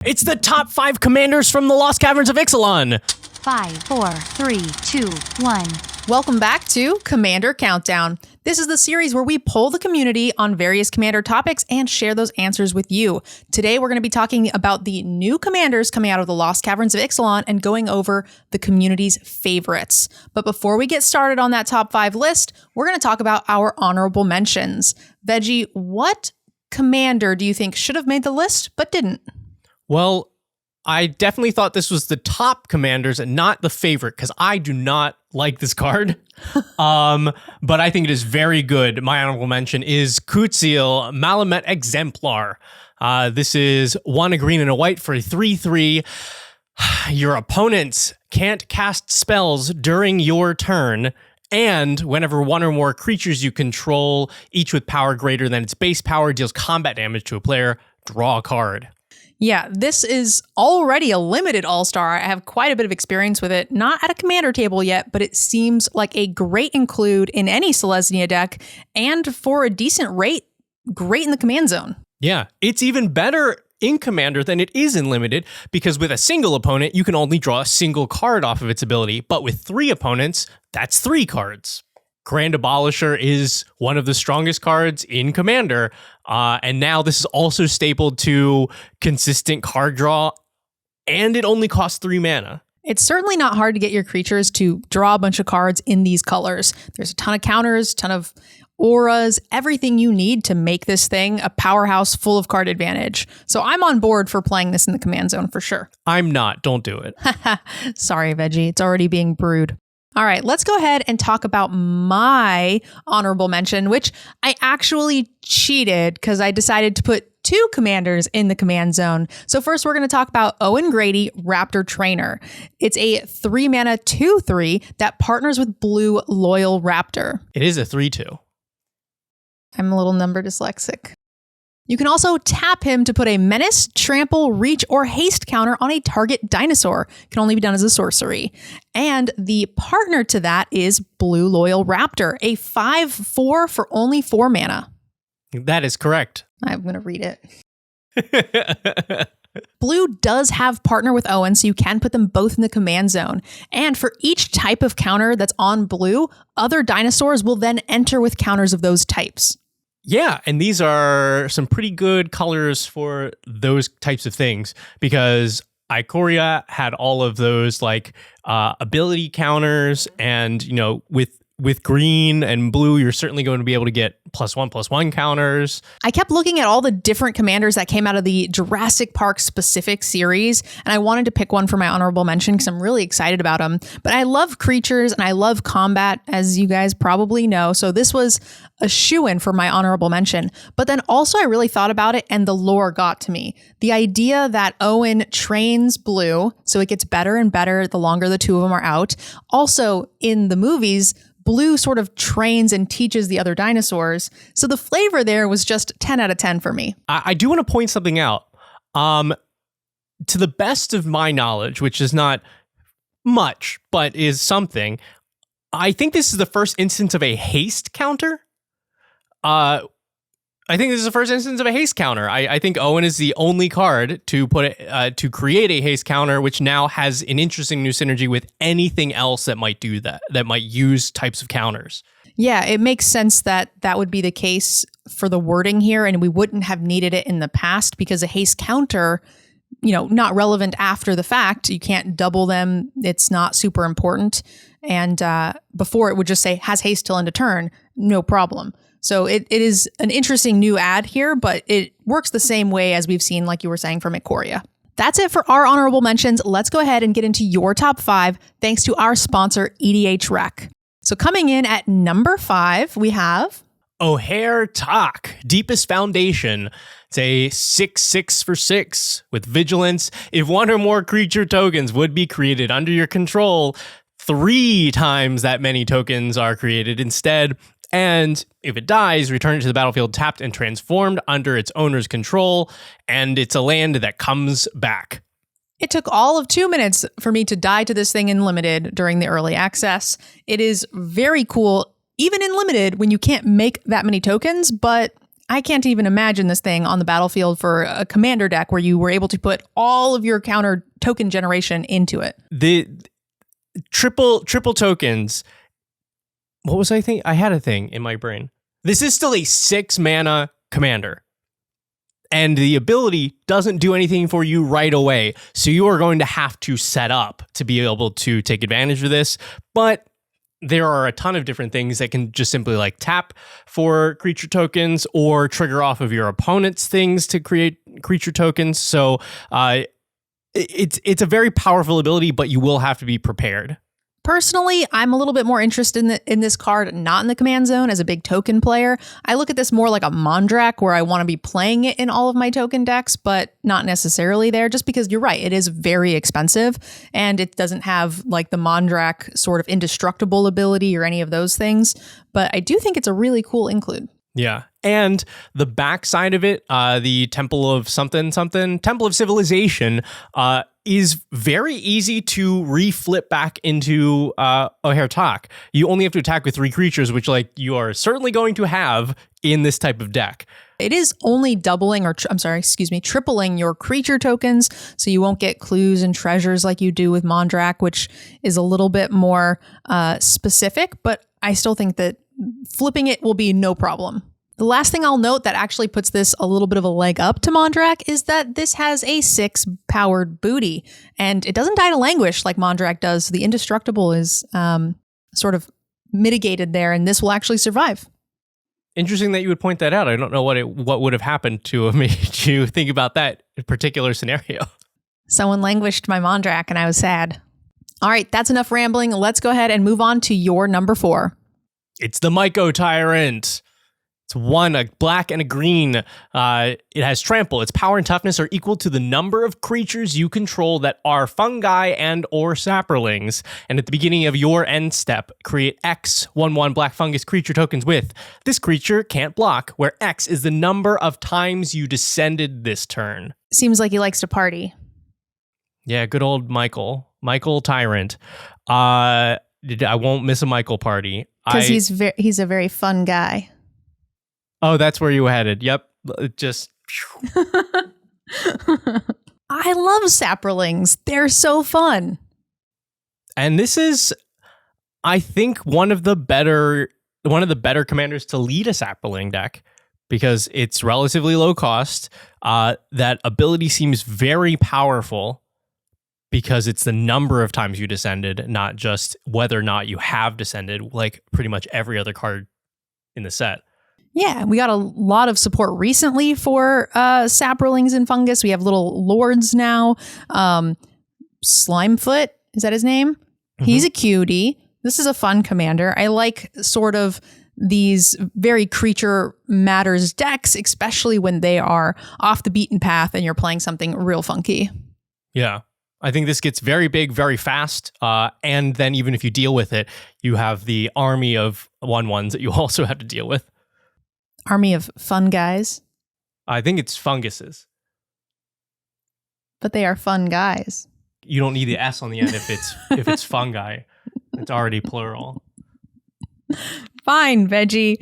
It's the top 5 commanders from the Lost Caverns of Ixalan. 5, 4, 3, 2, 1. Welcome back to Commander Countdown. This is the series where we poll the community on various commander topics and share those answers with you. Today, we're going to be talking about the new commanders coming out of the Lost Caverns of Ixalan and going over the community's favorites. But before we get started on that top 5 list, we're going to talk about our honorable mentions. Veggie, what commander do you think should have made the list but didn't? Well, I definitely thought this was the top commanders and not the favorite because I do not like this card. But I think it is very good. My honorable mention is Coolstuffinc Malamet Exemplar. This is 1 a green and a white for a 3/3. Your opponents can't cast spells during your turn. And whenever one or more creatures you control, each with power greater than its base power, deals combat damage to a player, draw a card. Yeah, this is already a limited all-star. I have quite a bit of experience with it. Not at a commander table yet, but it seems like a great include in any Selesnya deck, and for a decent rate, great in the command zone. Yeah, it's even better in Commander than it is in Limited, because with a single opponent, you can only draw a single card off of its ability, but with 3 opponents, that's 3 cards. Grand Abolisher is one of the strongest cards in Commander, and now this is also stapled to consistent card draw, and it only costs 3 mana. It's certainly not hard to get your creatures to draw a bunch of cards in these colors. There's a ton of counters, ton of auras, everything you need to make this thing a powerhouse full of card advantage. So I'm on board for playing this in the command zone for sure. I'm not. Don't do it. Sorry, Veggie. It's already being brewed. All right, let's go ahead and talk about my honorable mention, which I actually cheated because I decided to put 2 commanders in the command zone. So first, we're going to talk about Owen Grady, Raptor Trainer. It's a 3 mana 2/3 that partners with Blue Loyal Raptor. It is a 3/2. I'm a little number dyslexic. You can also tap him to put a menace, trample, reach, or haste counter on a target dinosaur. It can only be done as a sorcery. And the partner to that is Blue Loyal Raptor, a 5/4 for only 4 mana. That is correct. I'm going to read it. Blue does have partner with Owen, so you can put them both in the command zone. And for each type of counter that's on blue, other dinosaurs will then enter with counters of those types. Yeah, and these are some pretty good colors for those types of things because Ikoria had all of those like ability counters, and you know, with green and blue, you're certainly going to be able to get +1/+1 counters. I kept looking at all the different commanders that came out of the Jurassic Park specific series, and I wanted to pick one for my honorable mention because I'm really excited about them. But I love creatures and I love combat, as you guys probably know. So this was a shoo-in for my honorable mention. But then also I really thought about it and the lore got to me. The idea that Owen trains Blue, so it gets better and better the longer the two of them are out. Also in the movies, Blue sort of trains and teaches the other dinosaurs. So the flavor there was just 10 out of 10 for me. I do want to point something out. To the best of my knowledge, which is not much, but is something, I think this is the first instance of a haste counter. I think this is the first instance of a haste counter. I think Owen is the only card to put to create a haste counter, which now has an interesting new synergy with anything else that might do that might use types of counters. Yeah, it makes sense that that would be the case for the wording here, and we wouldn't have needed it in the past because a haste counter, you know, not relevant after the fact. You can't double them. It's not super important. And before it would just say has haste till end of turn, no problem. So it is an interesting new add here, but it works the same way as we've seen, like you were saying, from Ikoria. That's it for our honorable mentions. Let's go ahead and get into your top 5, thanks to our sponsor, EDHRec. So coming in at number 5, we have EDHRec, Deepest Foundation. It's a 6/6 for 6 with vigilance. If 1 or more creature tokens would be created under your control, 3 times that many tokens are created instead. And if it dies, return it to the battlefield tapped and transformed under its owner's control. And it's a land that comes back. It took all of 2 minutes for me to die to this thing in Limited during the early access. It is very cool, even in Limited, when you can't make that many tokens, but I can't even imagine this thing on the battlefield for a commander deck where you were able to put all of your counter token generation into it. The triple tokens. What was I thinking? I had a thing in my brain. This is still a 6 mana commander. And the ability doesn't do anything for you right away. So you are going to have to set up to be able to take advantage of this. But there are a ton of different things that can just simply like tap for creature tokens or trigger off of your opponent's things to create creature tokens. So it's a very powerful ability, but you will have to be prepared. Personally, I'm a little bit more interested in this card, not in the command zone as a big token player. I look at this more like a Mondrak where I want to be playing it in all of my token decks, but not necessarily there, just because you're right. It is very expensive and it doesn't have like the Mondrak sort of indestructible ability or any of those things. But I do think it's a really cool include. Yeah. And the backside of it, the Temple of Temple of Civilization, is very easy to reflip back into EDHRec. You only have to attack with 3 creatures, which like you are certainly going to have in this type of deck. It is only doubling tripling your creature tokens, so you won't get clues and treasures like you do with Mondrak, which is a little bit more specific, but I still think that flipping it will be no problem. The last thing I'll note that actually puts this a little bit of a leg up to Mondrak is that this has a 6 powered booty, and it doesn't die to languish like Mondrak does. The indestructible is sort of mitigated there, and this will actually survive. Interesting that you would point that out. I don't know what would have happened to have made you think about that particular scenario. Someone languished my Mondrak, and I was sad. All right, that's enough rambling. Let's go ahead and move on to your number 4. It's the Myco Tyrant. It's 1, a black and a green. It has trample. Its power and toughness are equal to the number of creatures you control that are fungi and or sapperlings. And at the beginning of your end step, create X 1/1 black fungus creature tokens with. This creature can't block, where X is the number of times you descended this turn. Seems like he likes to party. Yeah, good old Myco Tyrant. I won't miss a Myco party. Because he's a very fun guy. Oh, that's where you were headed. Yep. Just. I love sapperlings. They're so fun. And this is, I think, one of the better commanders to lead a sapperling deck because it's relatively low cost. That ability seems very powerful because it's the number of times you descended, not just whether or not you have descended, like pretty much every other card in the set. Yeah, we got a lot of support recently for sapperlings and fungus. We have little lords now. Slimefoot, is that his name? Mm-hmm. He's a cutie. This is a fun commander. I like sort of these very creature matters decks, especially when they are off the beaten path and you're playing something real funky. Yeah. I think this gets very big, very fast. And then even if you deal with it, you have the army of 1/1s that you also have to deal with. Army of fun guys. I think it's funguses. But they are fun guys. You don't need the S on the end if it's fungi. It's already plural. Fine, Veggie.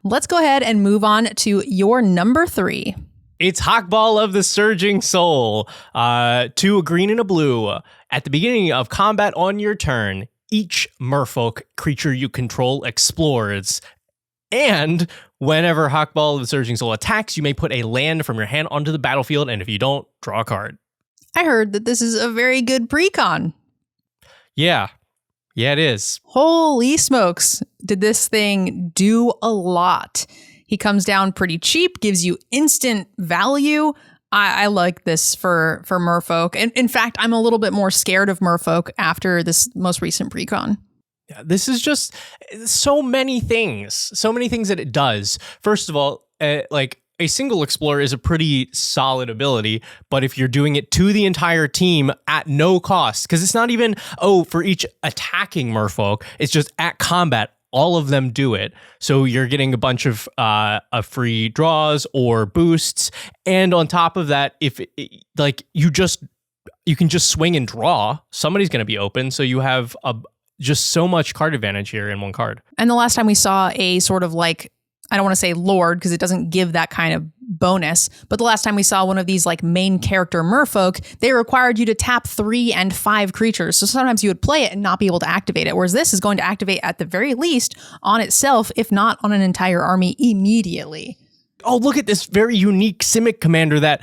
Let's go ahead and move on to your number 3. It's Hawkball of the Surging Soul. 2, a green and a blue. At the beginning of combat on your turn, each merfolk creature you control explores. And whenever Hawkball of the Surging Soul attacks, you may put a land from your hand onto the battlefield, and if you don't, draw a card. I heard that this is a very good precon. Yeah, it is. Holy smokes. Did this thing do a lot? He comes down pretty cheap, gives you instant value. I like this for merfolk. And in fact, I'm a little bit more scared of merfolk after this most recent precon. Yeah, this is just so many things that it does. First of all, like a single explorer is a pretty solid ability, but if you're doing it to the entire team at no cost, because it's not even, for each attacking merfolk, it's just at combat, all of them do it. So you're getting a bunch of free draws or boosts. And on top of that, if you can just swing and draw, somebody's going to be open. So you have just so much card advantage here in one card. And the last time we saw a sort of like I don't want to say Lord because it doesn't give that kind of bonus. But the last time we saw one of these like main character merfolk, they required you to tap 3 and 5 creatures. So sometimes you would play it and not be able to activate it. Whereas this is going to activate at the very least on itself, if not on an entire army immediately. Oh, look at this very unique Simic commander that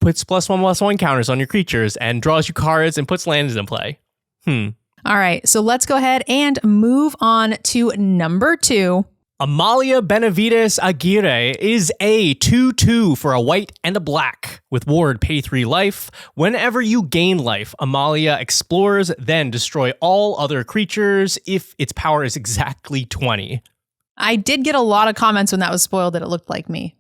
puts +1/+1 counters on your creatures and draws you cards and puts lands in play. All right, so let's go ahead and move on to number 2. Amalia Benavides Aguirre is a 2/2 for a white and a black. With ward, pay 3 life. Whenever you gain life, Amalia explores, then destroy all other creatures if its power is exactly 20. I did get a lot of comments when that was spoiled that it looked like me.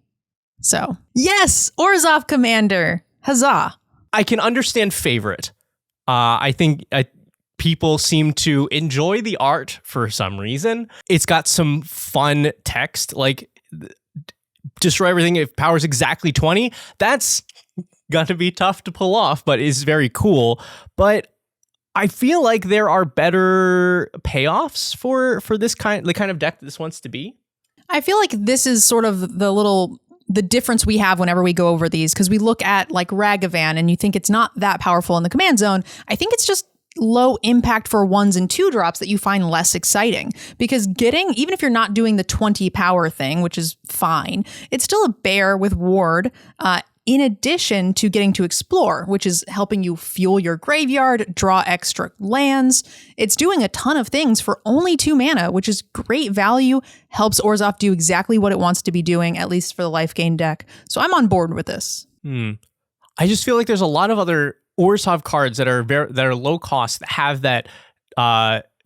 So, yes, Orzhov Commander. Huzzah. I can understand favorite. I think people seem to enjoy the art for some reason. It's got some fun text, like destroy everything if power's exactly 20. That's gonna be tough to pull off, but is very cool. But I feel like there are better payoffs for the kind of deck that this wants to be. I feel like this is sort of the difference we have whenever we go over these, because we look at like Ragavan and you think it's not that powerful in the command zone. I think it's just low impact for 1s and 2 drops that you find less exciting, because even if you're not doing the 20 power thing, which is fine, it's still a bear with ward, in addition to getting to explore, which is helping you fuel your graveyard, draw extra lands. It's doing a ton of things for only 2 mana, which is great value, helps Orzhov do exactly what it wants to be doing, at least for the life gain deck. So I'm on board with this. I just feel like there's a lot of other Orzhov cards that are low cost that have that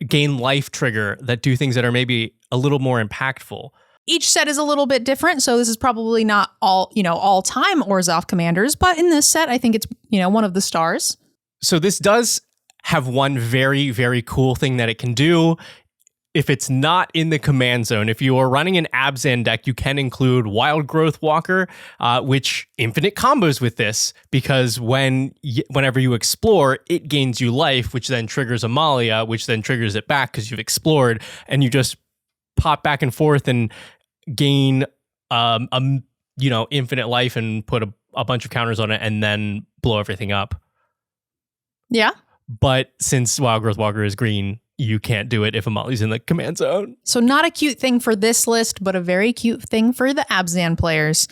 gain life trigger that do things that are maybe a little more impactful. Each set is a little bit different, so this is probably not all-time Orzhov commanders, but in this set, I think it's, one of the stars. So this does have one very, very cool thing that it can do. If it's not in the command zone, if you are running an Abzan deck, you can include Wild Growth Walker, which infinite combos with this, because whenever you explore, it gains you life, which then triggers Amalia, which then triggers it back because you've explored, and you just pop back and forth and gain infinite life and put a bunch of counters on it and then blow everything up. Yeah. But since Wild Growth Walker is green, you can't do it if Amalia's in the command zone. So not a cute thing for this list, but a very cute thing for the Abzan players.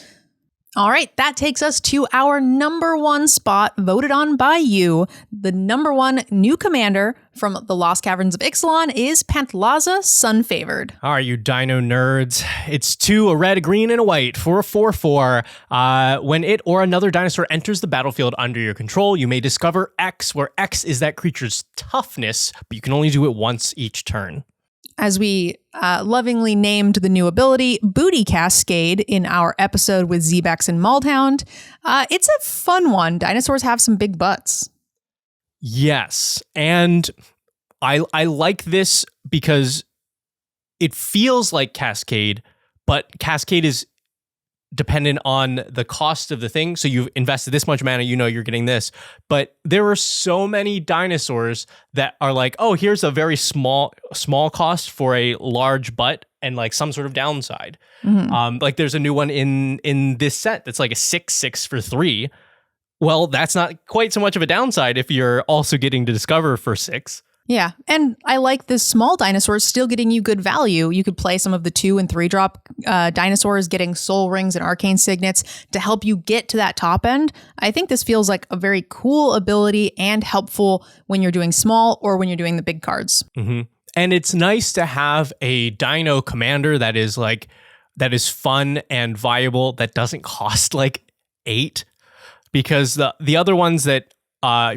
All right, that takes us to our number 1 spot, voted on by you. The number 1 new commander from the Lost Caverns of Ixalan is Pantlaza Sunfavored. All right, you dino nerds. It's 2, a red, a green, and a white for a 4/4. When it or another dinosaur enters the battlefield under your control, you may discover X, where X is that creature's toughness, but you can only do it once each turn. As we lovingly named the new ability, Booty Cascade, in our episode with Zebex and Maldhound. It's a fun one. Dinosaurs have some big butts. Yes, and I like this because it feels like Cascade, but Cascade is dependent on the cost of the thing. So you've invested this much mana, you're getting this. But there are so many dinosaurs that are like, oh, here's a very small cost for a large butt and like some sort of downside. Mm-hmm. Like there's a new one in this set that's like a 6/6 for 3. Well, that's not quite so much of a downside if you're also getting to discover for 6. Yeah, and I like this small dinosaurs still getting you good value. You could play some of the 2 and 3 drop dinosaurs getting soul rings and arcane signets to help you get to that top end. I think this feels like a very cool ability and helpful when you're doing small or when you're doing the big cards. Mm-hmm. And it's nice to have a dino commander that is fun and viable, that doesn't cost like 8, because the other ones that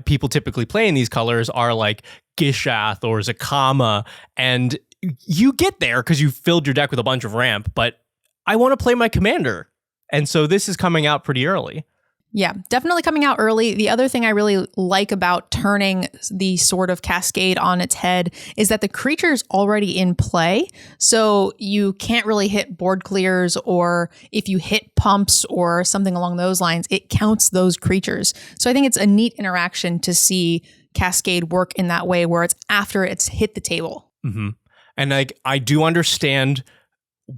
people typically play in these colors are like Gishath or Zakama, and you get there because you filled your deck with a bunch of ramp, but I want to play my commander. And so this is coming out pretty early. Yeah, definitely coming out early. The other thing I really like about turning the sort of Cascade on its head is that the creature's already in play. So you can't really hit board clears, or if you hit pumps or something along those lines, it counts those creatures. So I think it's a neat interaction to see Cascade work in that way, where it's after it's hit the table. Mm-hmm. And I do understand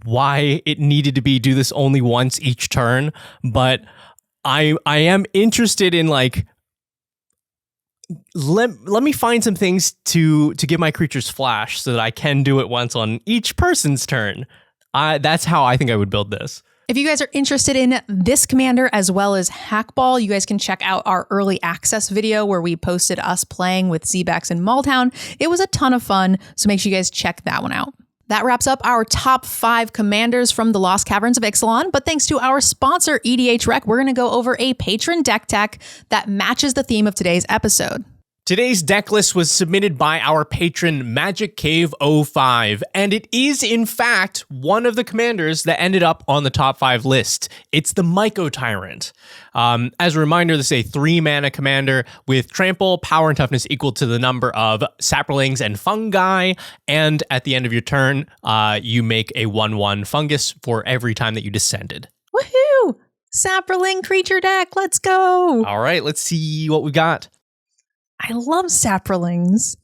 why it needed to do this only once each turn, but I am interested in like let me find some things to give my creatures flash so that I can do it once on each person's turn. That's how I think I would build this. If you guys are interested in this commander as well as Hackball, you guys can check out our early access video where we posted us playing with Zbax and Maultown. It was a ton of fun, so make sure you guys check that one out. That wraps up our top 5 commanders from the Lost Caverns of Ixalan, but thanks to our sponsor, EDHRec, we're going to go over a patron deck tech that matches the theme of today's episode. Today's deck list was submitted by our patron Magic Cave 05, and it is in fact one of the commanders that ended up on the top 5 list. It's the Myco Tyrant. As a reminder, this is a 3-mana commander with trample, power, and toughness equal to the number of saplings and fungi, and at the end of your turn, you make a 1/1 fungus for every time that you descended. Woohoo! Sapperling creature deck, let's go! All right, let's see what we got. I love sapperlings.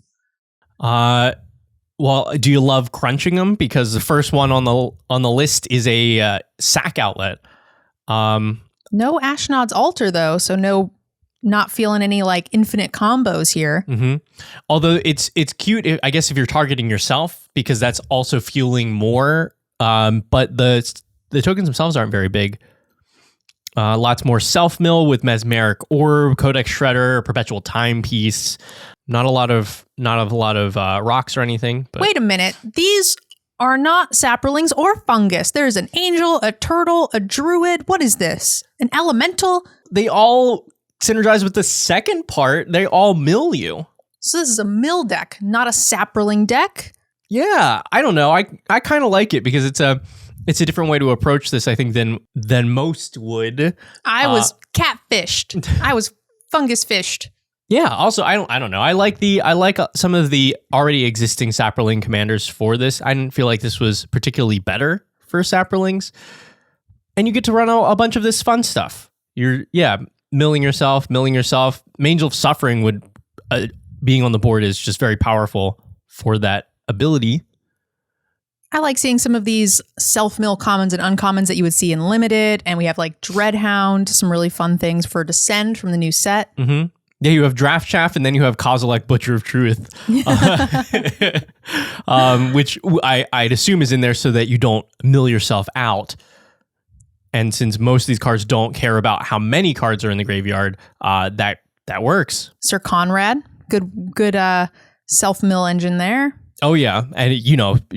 Well, do you love crunching them? Because the first one on the list is a sack outlet. No Ashnod's Altar though, so not feeling any like infinite combos here. Mm-hmm. Although it's cute, I guess, if you're targeting yourself, because that's also fueling more. But the tokens themselves aren't very big. Lots more self-mill with Mesmeric Orb, Codex Shredder, Perpetual Timepiece. Not a lot of rocks or anything. But. Wait a minute. These are not sapperlings or fungus. There's an angel, a turtle, a druid. What is this? An elemental? They all synergize with the second part. They all mill you. So this is a mill deck, not a sapperling deck? Yeah, I don't know. I kind of like it because it's a different way to approach this, I think, than most would. I was catfished. I was fungus fished. Yeah. Also, I don't know. I like some of the already existing Sapperling commanders for this. I didn't feel like this was particularly better for Sapperlings, and you get to run a bunch of this fun stuff. You're milling yourself. Angel of Suffering would being on the board is just very powerful for that ability. I like seeing some of these self-mill commons and uncommons that you would see in Limited. And we have like Dreadhound, some really fun things for Descend from the new set. Mm-hmm. Yeah, you have Draft Chaff, and then you have Kozilek, Butcher of Truth, which I'd assume is in there so that you don't mill yourself out. And since most of these cards don't care about how many cards are in the graveyard, that works. Sir Conrad, good self-mill engine there. Oh, yeah. And,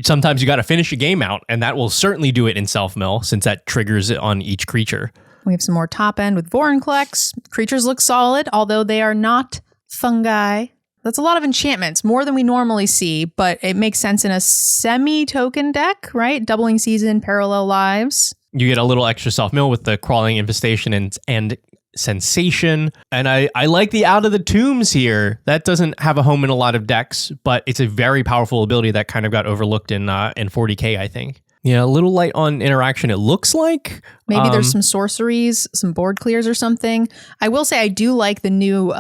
sometimes you got to finish a game out, and that will certainly do it in self-mill since that triggers it on each creature. We have some more top end with Vorinclex. Creatures look solid, although they are not fungi. That's a lot of enchantments, more than we normally see, but it makes sense in a semi-token deck, right? Doubling Season, Parallel Lives. You get a little extra self-mill with the Crawling Infestation and Sensation. And I like the Out of the Tombs here. That doesn't have a home in a lot of decks, but it's a very powerful ability that kind of got overlooked in 40K, I think. Yeah, a little light on interaction, it looks like. Maybe there's some sorceries, some board clears or something. I will say I do like the new,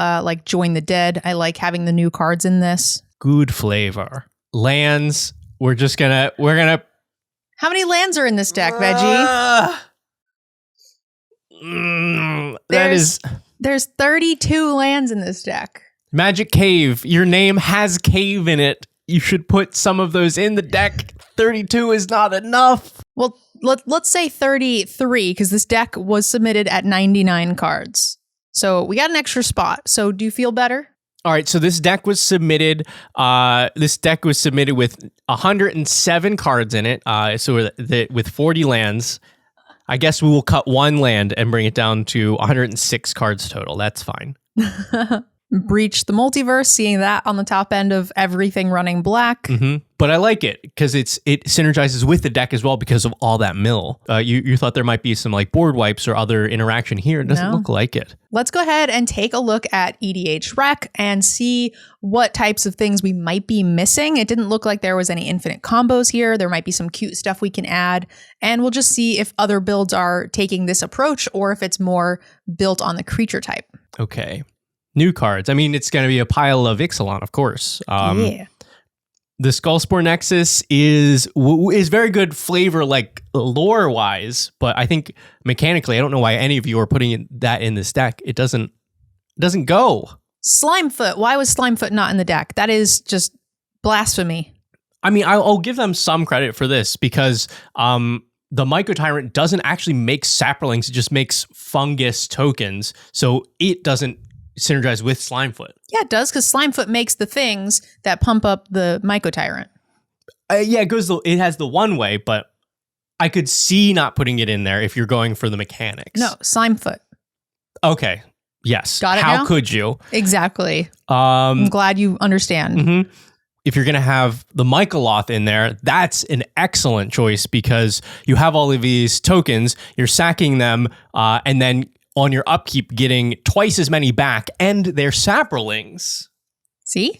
Join the Dead. I like having the new cards in this. Good flavor. Lands, we're gonna... How many lands are in this deck, Veggie? There's 32 lands in this deck. Magic Cave. Your name has cave in it. You should put some of those in the deck. 32 is not enough. Well, let's say 33 because this deck was submitted at 99 cards. So we got an extra spot. So do you feel better? All right, so this deck was submitted. With 107 cards in it. With 40 lands. I guess we will cut one land and bring it down to 106 cards total. That's fine. Breach the Multiverse, seeing that on the top end of everything running black. Mm-hmm. But I like it because it synergizes with the deck as well because of all that mill. You thought there might be some like board wipes or other interaction here. It doesn't look like it. Let's go ahead and take a look at EDHRec and see what types of things we might be missing. It didn't look like there was any infinite combos here. There might be some cute stuff we can add. And we'll just see if other builds are taking this approach or if it's more built on the creature type. Okay. New cards. I mean, it's going to be a pile of Ixalan, of course. Yeah. The Skullspore Nexus is very good flavor, like lore wise, but I think mechanically, I don't know why any of you are putting that in this deck. It doesn't go. Slimefoot. Why was Slimefoot not in the deck? That is just blasphemy. I mean, I'll give them some credit for this because the Myco Tyrant doesn't actually make saplings; it just makes fungus tokens, so it doesn't synergize with Slimefoot. Yeah, it does, because Slimefoot makes the things that pump up the Myco Tyrant. Yeah, it has the one way, but I could see not putting it in there if you're going for the mechanics. No, Slimefoot. Okay. Yes. Got it How now? could you? Exactly. I'm glad you understand. Mm-hmm. If you're going to have the Mycoloth in there, that's an excellent choice because you have all of these tokens, you're sacking them, and then on your upkeep getting twice as many back, and they're saprolings. See?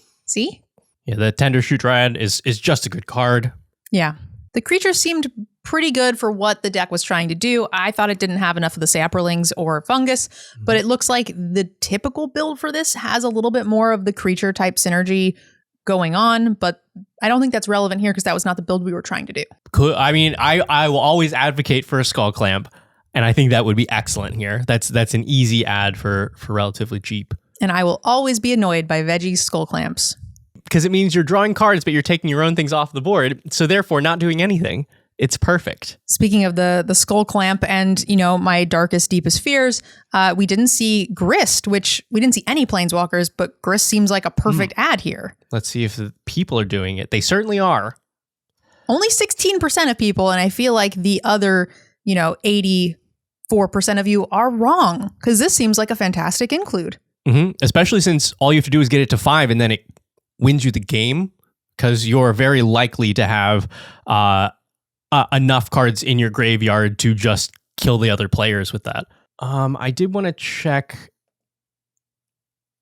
Yeah, the Tender Shoot Dryad is just a good card. Yeah. The creatures seemed pretty good for what the deck was trying to do. I thought it didn't have enough of the saprolings or fungus, but it looks like the typical build for this has a little bit more of the creature type synergy going on, but I don't think that's relevant here because that was not the build we were trying to do. Cool. I mean, I will always advocate for a Skull Clamp, and I think that would be excellent here. That's an easy add for relatively cheap. And I will always be annoyed by Veggie Skull Clamps. Because it means you're drawing cards, but you're taking your own things off the board, so therefore not doing anything. It's perfect. Speaking of the Skull Clamp and, my darkest, deepest fears, we didn't see Grist, which we didn't see any Planeswalkers, but Grist seems like a perfect add here. Let's see if the people are doing it. They certainly are. Only 16% of people, and I feel like the other, 84% of you are wrong, because this seems like a fantastic include. Mm-hmm. Especially since all you have to do is get it to 5, and then it wins you the game, because you're very likely to have enough cards in your graveyard to just kill the other players with that. I did want to check.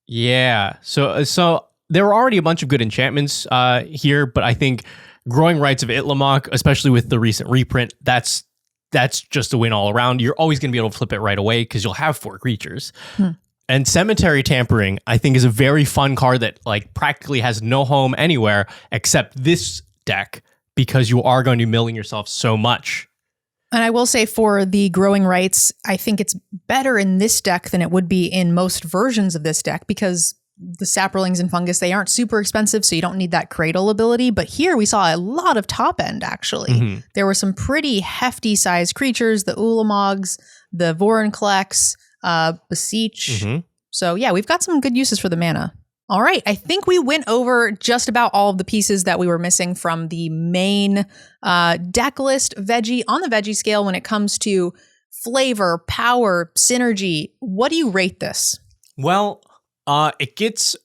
Yeah, so there were already a bunch of good enchantments here, but I think Growing Rites of Itlimoc, especially with the recent reprint, that's just a win all around. You're always going to be able to flip it right away because you'll have 4 creatures. And Cemetery Tampering, I think, is a very fun card that practically has no home anywhere except this deck, because you are going to be milling yourself so much. And I will say for the Growing Rights, I think it's better in this deck than it would be in most versions of this deck, because the saprolings and fungus, they aren't super expensive, so you don't need that cradle ability. But here we saw a lot of top end, actually. Mm-hmm. There were some pretty hefty sized creatures, the Ulamogs, the Vorinclex, Beseech. Mm-hmm. So yeah, we've got some good uses for the mana. All right, I think we went over just about all of the pieces that we were missing from the main deck list Veggie on the Veggie scale when it comes to flavor, power, synergy. What do you rate this? Well, it gets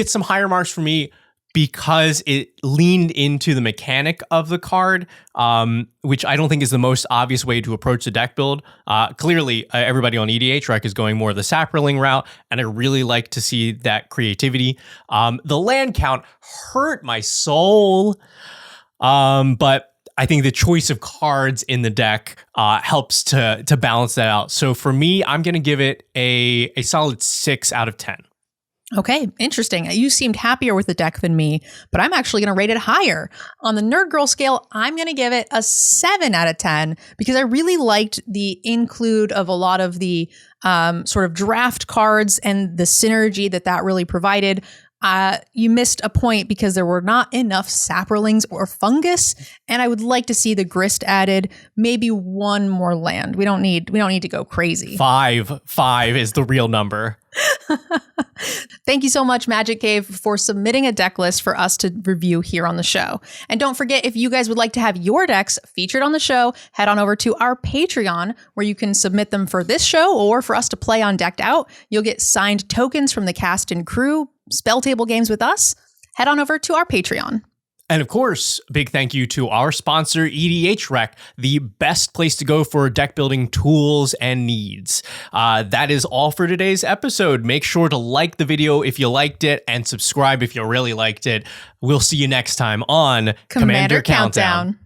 some higher marks for me because it leaned into the mechanic of the card, which I don't think is the most obvious way to approach the deck build. Clearly, everybody on EDHRec is going more the saproling route, and I really like to see that creativity. The land count hurt my soul, but I think the choice of cards in the deck helps to balance that out. So for me, I'm going to give it a solid 6 out of 10. Okay, interesting. You seemed happier with the deck than me, but I'm actually going to rate it higher. On the Nerd Girl scale, I'm going to give it a 7 out of 10 because I really liked the include of a lot of the sort of draft cards and the synergy that really provided. You missed a point because there were not enough saprolings or fungus, and I would like to see the Grist added. Maybe one more land. We don't need to go crazy. 5 is the real number. Thank you so much, Magic Cave, for submitting a deck list for us to review here on the show. And don't forget, if you guys would like to have your decks featured on the show, head on over to our Patreon, where you can submit them for this show or for us to play on Decked Out. You'll get signed tokens from the cast and crew, spell table games with us. Head on over to our Patreon. And of course, big thank you to our sponsor, EDHRec, the best place to go for deck building tools and needs. That is all for today's episode. Make sure to like the video if you liked it and subscribe if you really liked it. We'll see you next time on Commander Countdown.